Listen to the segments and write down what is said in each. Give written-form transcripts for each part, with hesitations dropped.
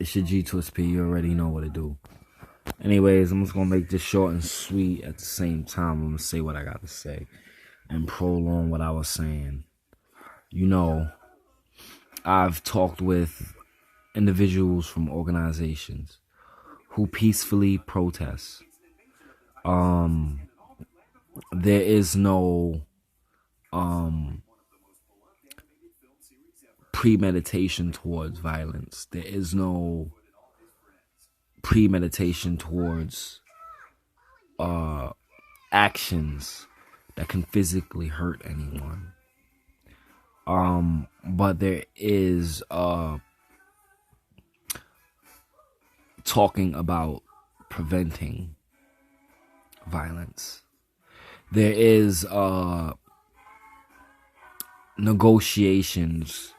It's your G Twist P. You already know what to do. Anyways, I'm just gonna make this short and sweet at the same time. I'm gonna say what I gotta say and prolong what I was saying. You know, I've talked with individuals from organizations who peacefully protest. There is no premeditation towards violence. There is no premeditation towards actions that can physically hurt anyone. But there is talking about preventing violence. There is negotiations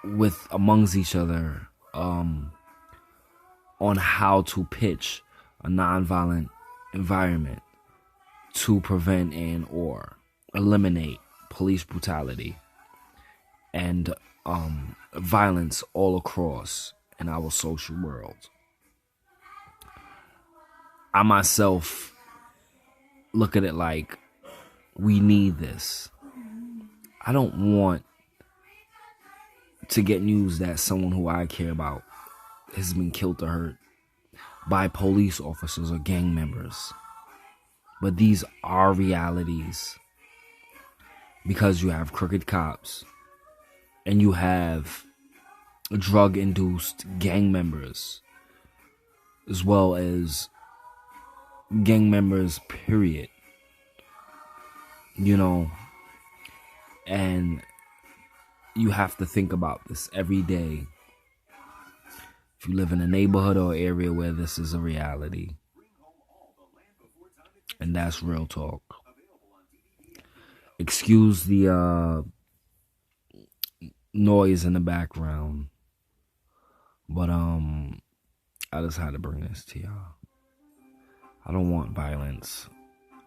with amongst each other on how to pitch a nonviolent environment to prevent and or eliminate police brutality and violence all across in our social world. I myself look at it like we need this. I don't want to get news that someone who I care about has been killed or hurt by police officers or gang members. But these are realities because you have crooked cops and you have drug-induced gang members as well as gang members, period. You know, and you have to think about this every day. If you live in a neighborhood or area where this is a reality. And that's real talk. Excuse the noise in the background. But I just had to bring this to y'all. I don't want violence.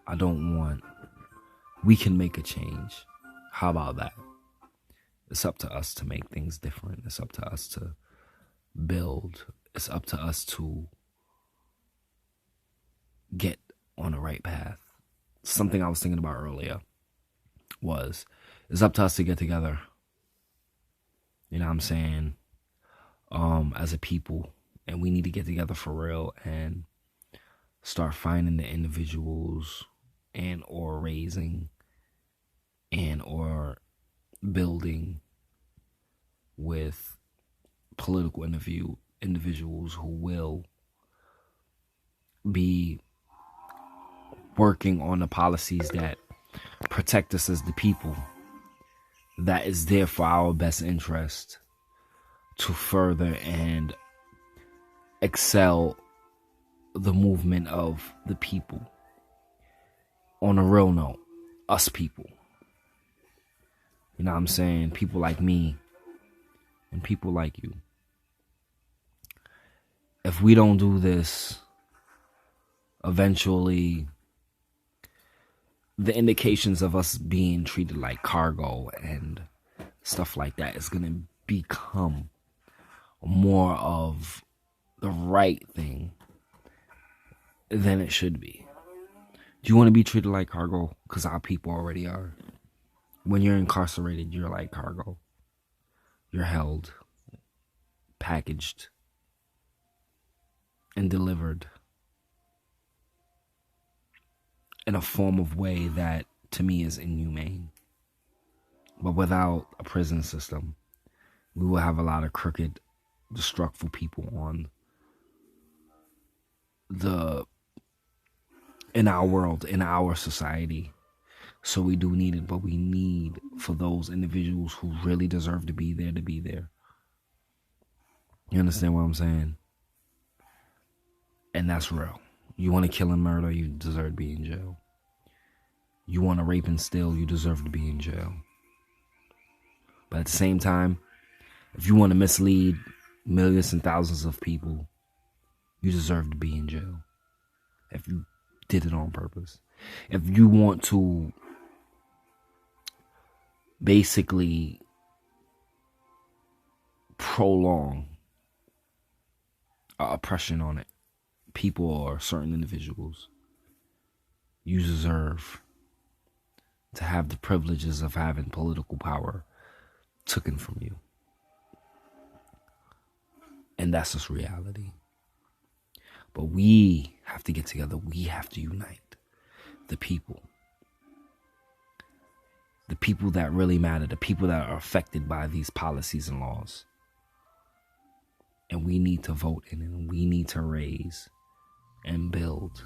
I don't want... We can make a change. How about that? It's up to us to make things different. It's up to us to build. It's up to us to get on the right path. Something I was thinking about earlier was, it's up to us to get together. You know what I'm saying? As a people. And we need to get together for real and start finding the individuals and or raising and or building with political individuals who will be working on the policies that protect us as the people, that is there for our best interest to further and excel the movement of the people. On a real note, us people. You know what I'm saying? People like me and people like you. If we don't do this, eventually the indications of us being treated like cargo and stuff like that is going to become more of the right thing than it should be. Do you want to be treated like cargo? Because our people already are. When you're incarcerated, you're like cargo. You're held, packaged, and delivered in a form of way that, to me, is inhumane. But without a prison system, we will have a lot of crooked, destructive people in our world, in our society. So we do need it, but we need for those individuals who really deserve to be there to be there. You understand what I'm saying? And that's real. You want to kill and murder, you deserve to be in jail. You want to rape and steal, you deserve to be in jail. But at the same time, if you want to mislead millions and thousands of people, you deserve to be in jail. If you did it on purpose. If you want to basically prolong oppression on it, people or certain individuals. You deserve to have the privileges of having political power taken from you. And that's just reality. But we have to get together. We have to unite the people. The people that really matter. The people that are affected by these policies and laws. And we need to vote in it. And we need to raise and build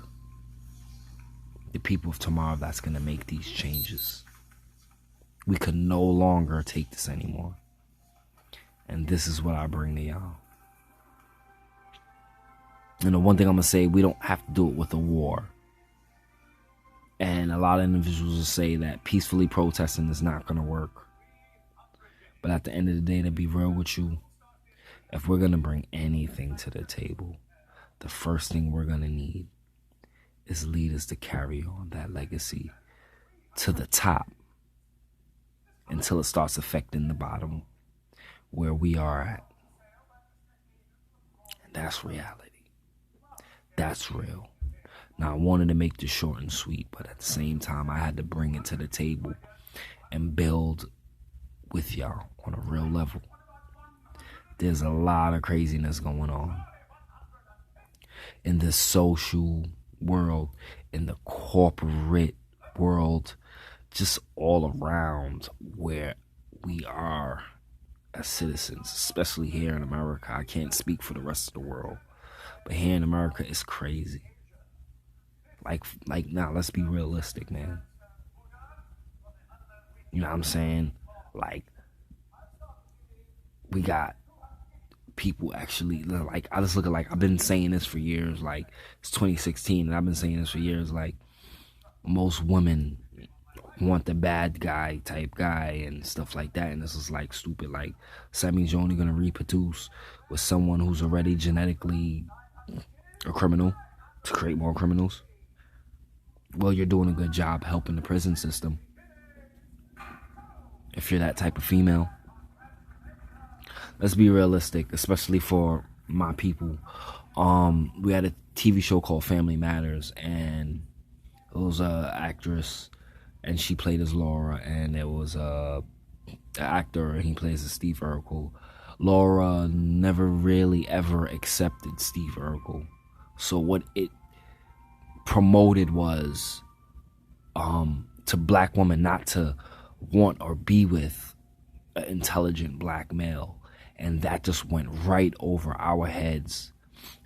the people of tomorrow that's going to make these changes. We could no longer take this anymore. And this is what I bring to y'all. And the one thing I'm going to say, we don't have to do it with a war. And a lot of individuals will say that peacefully protesting is not going to work. But at the end of the day, to be real with you, if we're going to bring anything to the table, the first thing we're going to need is leaders to carry on that legacy to the top until it starts affecting the bottom where we are at. And that's reality. That's real. Now, I wanted to make this short and sweet, but at the same time, I had to bring it to the table and build with y'all on a real level. There's a lot of craziness going on in this social world, in the corporate world, just all around where we are as citizens, especially here in America. I can't speak for the rest of the world, but here in America, it's crazy. Now, let's be realistic, man. You know what I'm saying? Like, we got people actually, like, I just look at, like, I've been saying this for years, like, it's 2016, and I've been saying this for years, like, most women want the bad guy type guy and stuff like that, and this is, like, stupid. Like, so that means you're only gonna reproduce with someone who's already genetically a criminal to create more criminals. Well, you're doing a good job helping the prison system if you're that type of female. Let's be realistic, especially for my people. We had a TV show called Family Matters, and it was a actress, and she played as Laura, and it was an actor, and he plays as Steve Urkel. Laura never really ever accepted Steve Urkel. So what it promoted was to black women not to want or be with an intelligent black male. And that just went right over our heads.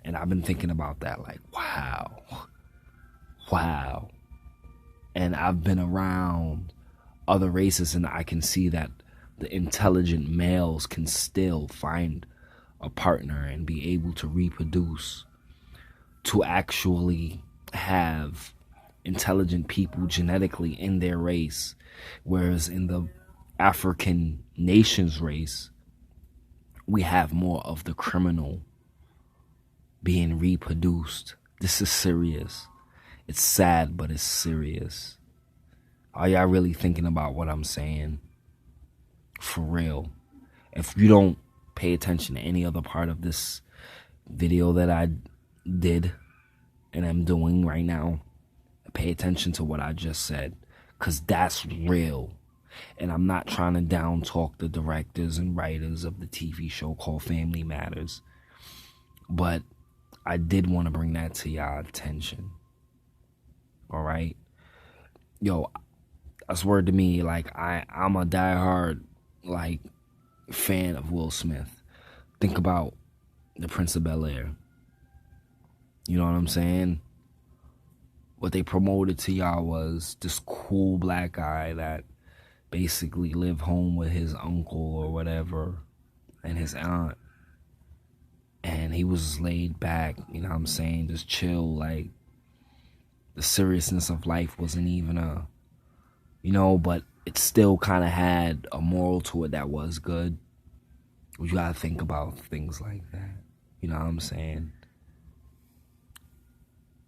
And I've been thinking about that, like, wow. And I've been around other races, and I can see that the intelligent males can still find a partner and be able to reproduce, to actually have intelligent people genetically in their race. Whereas in the African nation's race, we have more of the criminal being reproduced. This is serious. It's sad, but it's serious. Are y'all really thinking about what I'm saying? For real. If you don't pay attention to any other part of this video that I did and I'm doing right now, pay attention to what I just said, because that's real. And I'm not trying to down talk the directors and writers of the TV show called Family Matters, but I did want to bring that to y'all attention. All right? Yo, that's word to me. Like, I'm a diehard, like, fan of Will Smith. Think about the Prince of Bel-Air. You know what I'm saying? What they promoted to y'all was this cool black guy that basically lived home with his uncle or whatever and his aunt. And he was laid back, you know what I'm saying? Just chill, like, the seriousness of life wasn't even but it still kind of had a moral to it that was good. You gotta think about things like that. You know what I'm saying?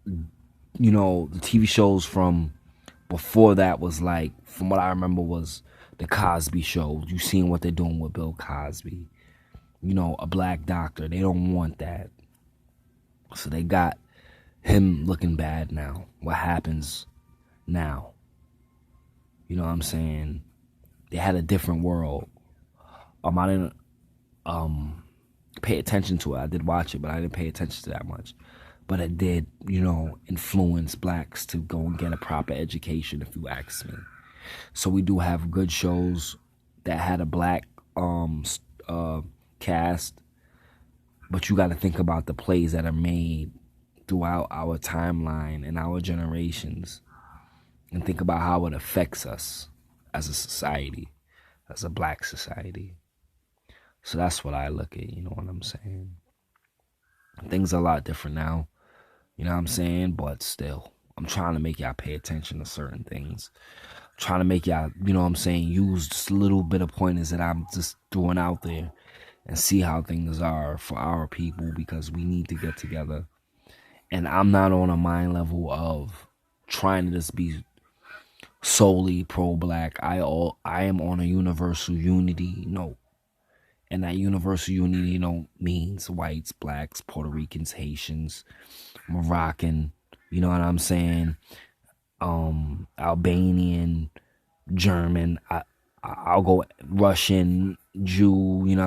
You know, the TV shows from before that was like, from what I remember, was the Cosby Show. You seen what they're doing with Bill Cosby. You know, a black doctor. They don't want that. So they got him looking bad now. What happens now? You know what I'm saying? They had a different world. I didn't pay attention to it. I did watch it, but I didn't pay attention to that much. But it did, influence blacks to go and get a proper education, if you ask me. So we do have good shows that had a black cast, but you got to think about the plays that are made throughout our timeline and our generations, and think about how it affects us as a society, as a black society. So that's what I look at, you know what I'm saying? Things are a lot different now, you know what I'm saying? But still, I'm trying to make y'all pay attention to certain things. I'm trying to make y'all, you know what I'm saying, use just a little bit of pointers that I'm just throwing out there and see how things are for our people, because we need to get together. And I'm not on a mind level of trying to just be solely pro-black. I am on a universal unity note. And that universal unity, means whites, blacks, Puerto Ricans, Haitians, Moroccan, you know what I'm saying? Albanian, German, I'll go Russian, Jew, you know what I'm